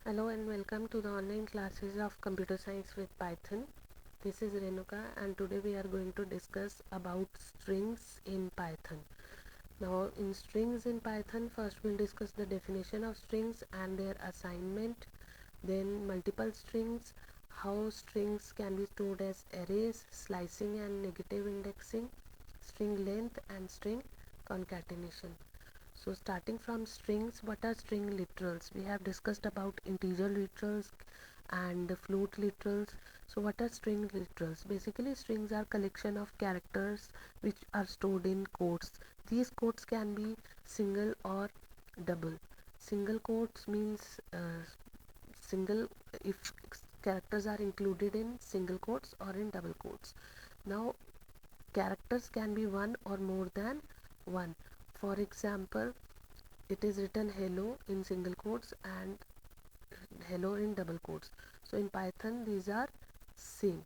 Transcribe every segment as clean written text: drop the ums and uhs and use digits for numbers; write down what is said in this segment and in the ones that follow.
Hello and welcome to the online classes of computer science with Python. This is Renuka and today we are going to discuss about strings in Python. Now in strings in Python, first we'll discuss the definition of strings and their assignment, then multiple strings, how strings can be stored as arrays, slicing and negative indexing, string length and string concatenation. So starting from strings, what are string literals? We have discussed about integer literals and the float literals. So what are string literals? Basically strings are collection of characters which are stored in quotes. These quotes can be single or double. Single quotes means single if characters are included in single quotes or in double quotes. Now characters can be one or more than one. For example, it is written hello in single quotes and hello in double quotes. So in Python these are same.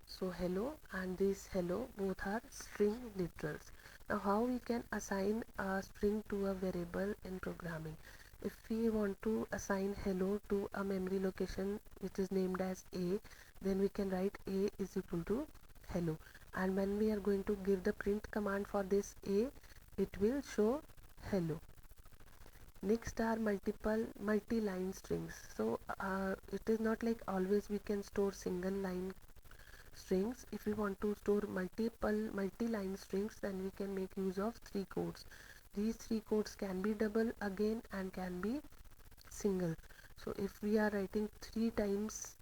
So hello and this hello both are string literals. Now how we can assign a string to a variable in programming? If we want to assign hello to a memory location which is named as a, then we can write a is equal to hello, and when we are going to give the print command for this a, it will show hello. Next are multi-line strings. So it is not like always we can store single line strings. If we want to store multi-line strings, then we can make use of three quotes. These three quotes can be double again and can be single. So if we are writing three times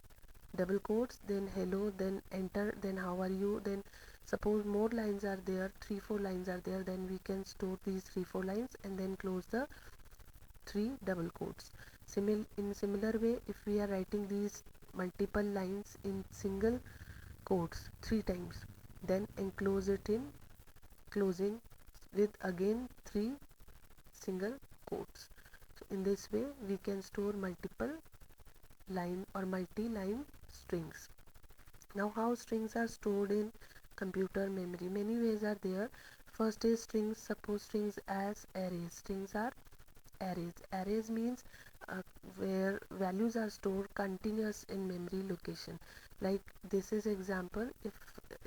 double quotes, then hello, then enter, then how are you, then suppose more lines are there, 3-4 lines are there, then we can store these 3-4 lines and then close the three double quotes. In similar way, if we are writing these multiple lines in single quotes three times, then enclose it in closing with again three single quotes. So in this way we can store multiple line or multi-line strings. Now how strings are stored in computer memory? Many ways are there. First is strings. Suppose strings as arrays. Strings are arrays. Arrays means where values are stored continuous in memory location. Like this is example, if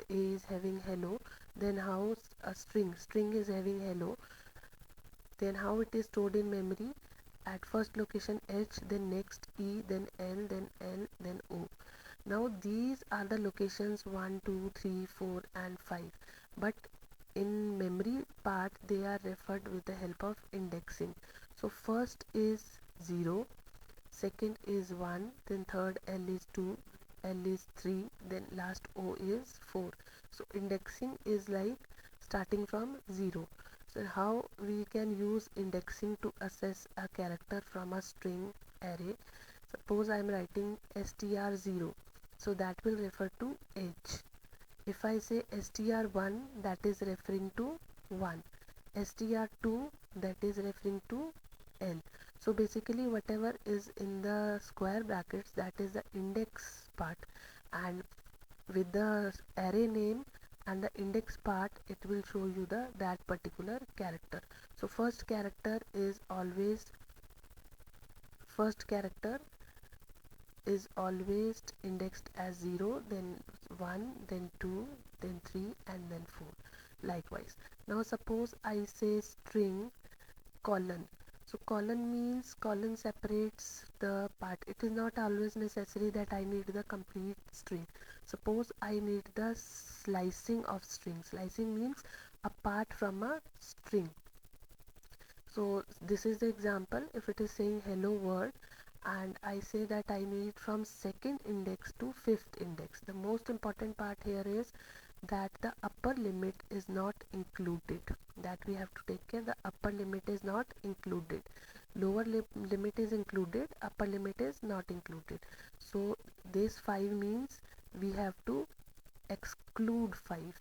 a is having hello, then how a string is having hello, then how it is stored in memory. At first location h, then next e, then l, then o. Now these are the locations 1, 2, 3, 4 and 5, but in memory part they are referred with the help of indexing. So first is 0, second is 1, then third L is 2, L is 3, then last O is 4. So indexing is like starting from 0. So how we can use indexing to assess a character from a string array? Suppose I am writing str0, so that will refer to H. If I say str1, that is referring to 1. str2, that is referring to L. So basically whatever is in the square brackets, that is the index part, and with the array name and the index part, it will show you that particular character. So first character is always indexed as 0, then 1, then 2, then 3 and then 4. Likewise, now suppose I say string colon. So colon separates the part. It is not always necessary that I need the complete string. Suppose I need the slicing of string. Slicing means apart from a string. So this is the example. If it is saying hello world and I say that I need from second index to fifth index, the most important part here is that the upper limit is not included. That we have to take care. The upper limit is not included. Lower limit is included, upper limit is not included. So this 5 means we have to exclude 5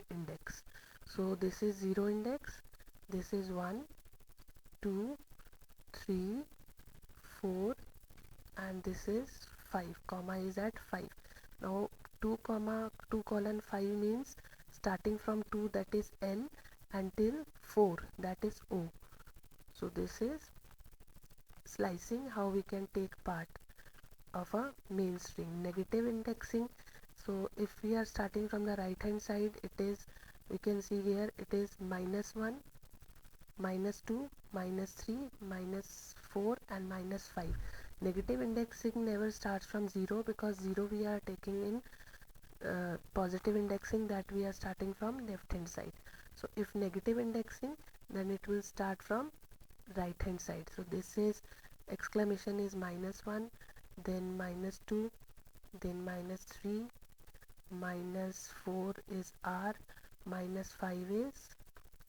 index. So this is 0 index, this is 1, 2, 3, 4 and this is 5, comma is at 5. Now 2 colon 5 means starting from 2, that is L, until 4, that is O. So this is slicing, how we can take part of a main string. Negative indexing, so if we are starting from the right hand side, it is, we can see here, it is -1, -2, -3, -4 and -5. Negative indexing never starts from 0, because 0 we are taking in positive indexing, that we are starting from left hand side. So if negative indexing, then it will start from right hand side. So this is, exclamation is -1, then -2, then -3, -4 is R, -5 is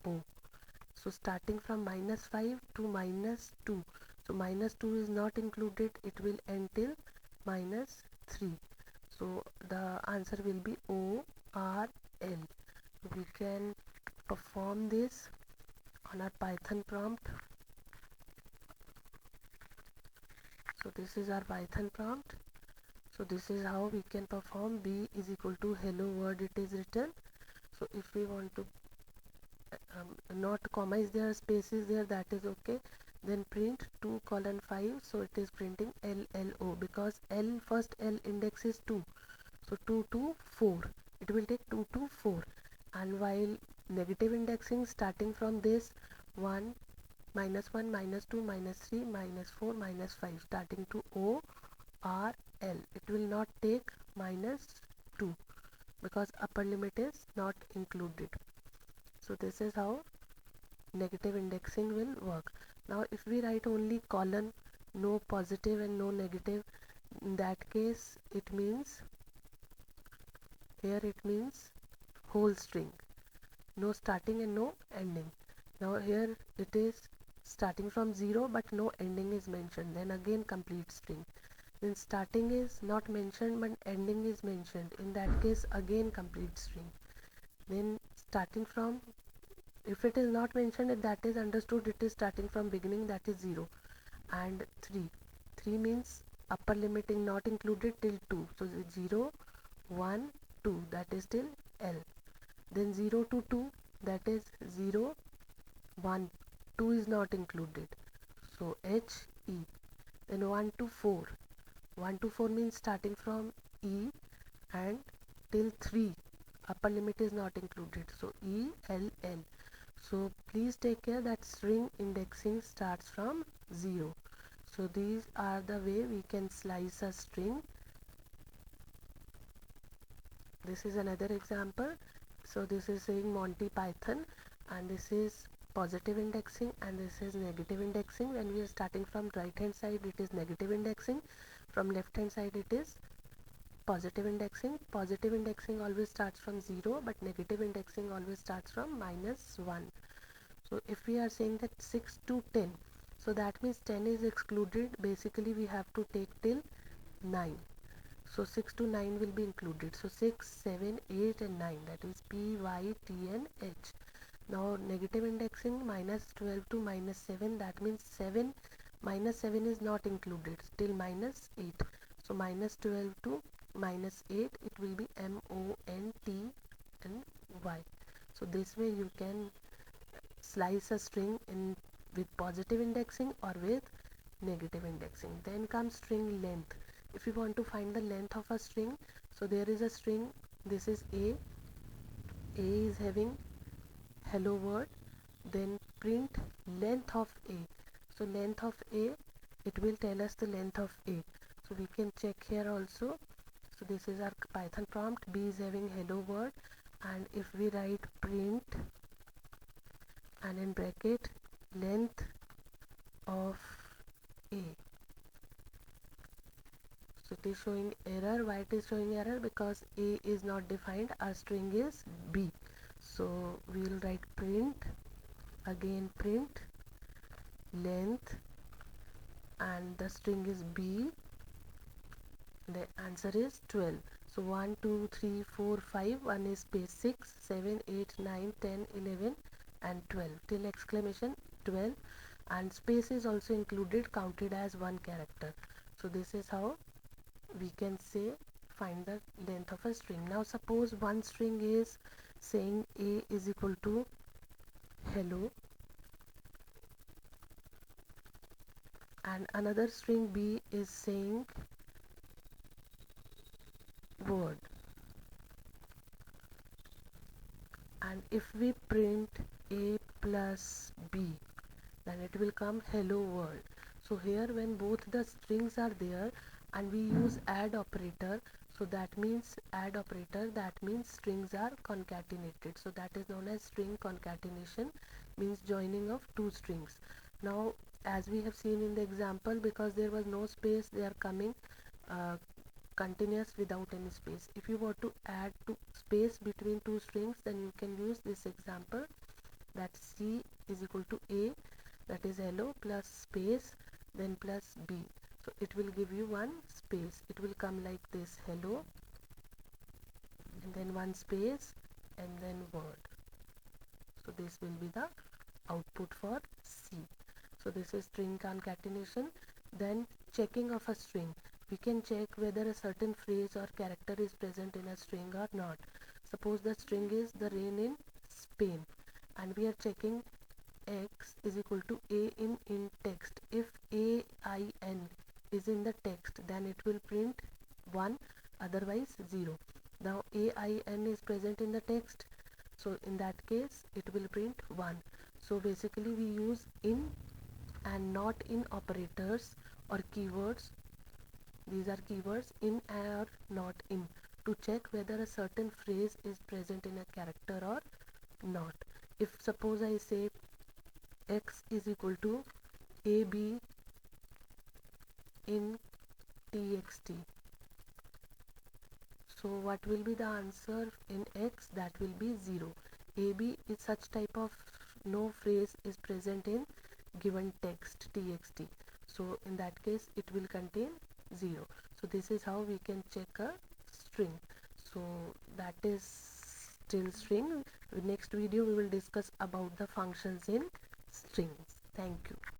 O. So starting from -5 to -2, so -2 is not included, it will end till -3. So the answer will be O R L. We can perform this on our Python prompt. So this is our Python prompt. So this is how we can perform. B is equal to hello world, it is written. So if we want to not comma is there, space is there, that is okay. Then print 2:5, so it is printing LLO, because L, first L index is 2, so 2 to 4, it will take 2 to 4. And while negative indexing, starting from this 1, -1, -2, -3, -4, -5, starting to O R L, it will not take -2, because upper limit is not included. So this is how negative indexing will work. Now if we write only colon, no positive and no negative, in that case it means, here it means whole string, no starting and no ending. Now here it is starting from 0 but no ending is mentioned, then again complete string. Then starting is not mentioned but ending is mentioned, in that case again complete string. Then starting from, if it is not mentioned, that is understood it is starting from beginning, that is 0. And 3 means upper limiting not included till 2, so 0, 1, 2, that is till L. Then 0 to 2, that is 0, 1, 2 is not included, so H, E. Then 1 to 4, 1 to 4 means starting from E and till 3, upper limit is not included, so E, L, L. So please take care that string indexing starts from 0. So these are the way we can slice a string. This is another example. So this is saying Monty Python, and this is positive indexing and this is negative indexing. When we are starting from right hand side, it is negative indexing. From left hand side, it is positive indexing. Positive indexing always starts from 0, but negative indexing always starts from -1. So if we are saying that 6 to 10, so that means 10 is excluded. Basically we have to take till 9. So 6 to 9 will be included. So 6, 7, 8 and 9, that is P, Y, T and H. Now negative indexing, -12 to -7, that means 7, -7 is not included till -8. So -12 to -8, it will be M, O, N, T and Y. So this way you can slice a string in with positive indexing or with negative indexing. Then comes string length. If you want to find the length of a string, so there is a string, this is A is having hello world, then print length of A. So length of A, it will tell us the length of A. So we can check here also. So this is our Python prompt. B is having hello world, and if we write print and in bracket length of A, so it is showing error. Why it is showing error? Because A is not defined, our string is B. So we will write print, again print length, and the string is B. The answer is 12. So 1, 2, 3, 4, 5, 1 is space 6, 7, 8, 9, 10, 11 and 12 till exclamation 12, and space is also included, counted as one character. So this is how we can say find the length of a string. Now suppose one string is saying A is equal to hello, and another string B is saying word. And if we print A plus B, then it will come hello world. So here when both the strings are there and we use add operator, so that means strings are concatenated. So that is known as string concatenation, means joining of two strings. Now as we have seen in the example, because there was no space, they are coming uh, continuous without any space. If you want to add space between two strings, then you can use this example, that C is equal to A, that is hello, plus space, then plus B. So it will give you one space. It will come like this, hello, and then one space, and then word. So this will be the output for C. So this is string concatenation. Then checking of a string. We can check whether a certain phrase or character is present in a string or not. Suppose the string is the rain in Spain, and we are checking x is equal to a in text. If AIN is in the text, then it will print 1, otherwise 0. Now AIN is present in the text, so in that case it will print 1. So basically we use in and not in operators or keywords. These are keywords, in or not in, to check whether a certain phrase is present in a character or not. If suppose I say x is equal to AB in txt, so what will be the answer in x? That will be 0. AB is such type of no phrase is present in given text txt, so in that case it will contain 0. So this is how we can check a string. So that is still string. In next video we will discuss about the functions in strings. Thank you.